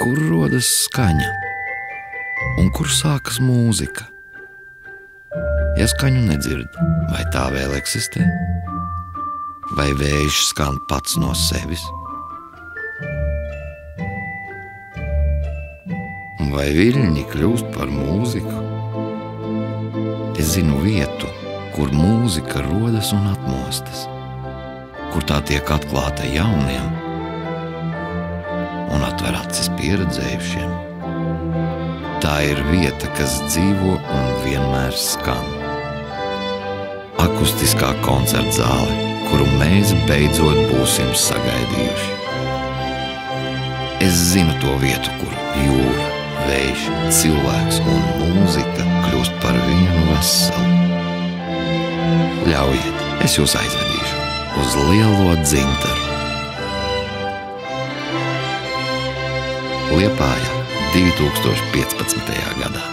kur rodas skaņa un kur sākas mūzika. Ja skaņu nedzird, vai tā vēl eksistē? Vai vējš skan pats no sevis? Vai viļņi kļūst par mūziku? Es zinu vietu, kur mūzika rodas un atmostas, kur tā tiek atklāta jauniem un atver acis pieredzējušiem. Tā ir vieta, kas dzīvo un vienmēr skan. Akustiskā koncerta zāle, kuru mēs beidzot būsim sagaidījuši. Es zinu to vietu, kur jūra, vējš, cilvēks un mūzika kļūst par vienu veselu. Ļaujiet, es jūs aizvedīšu uz Lielo Dzintaru. Liepājā 2015. gadā.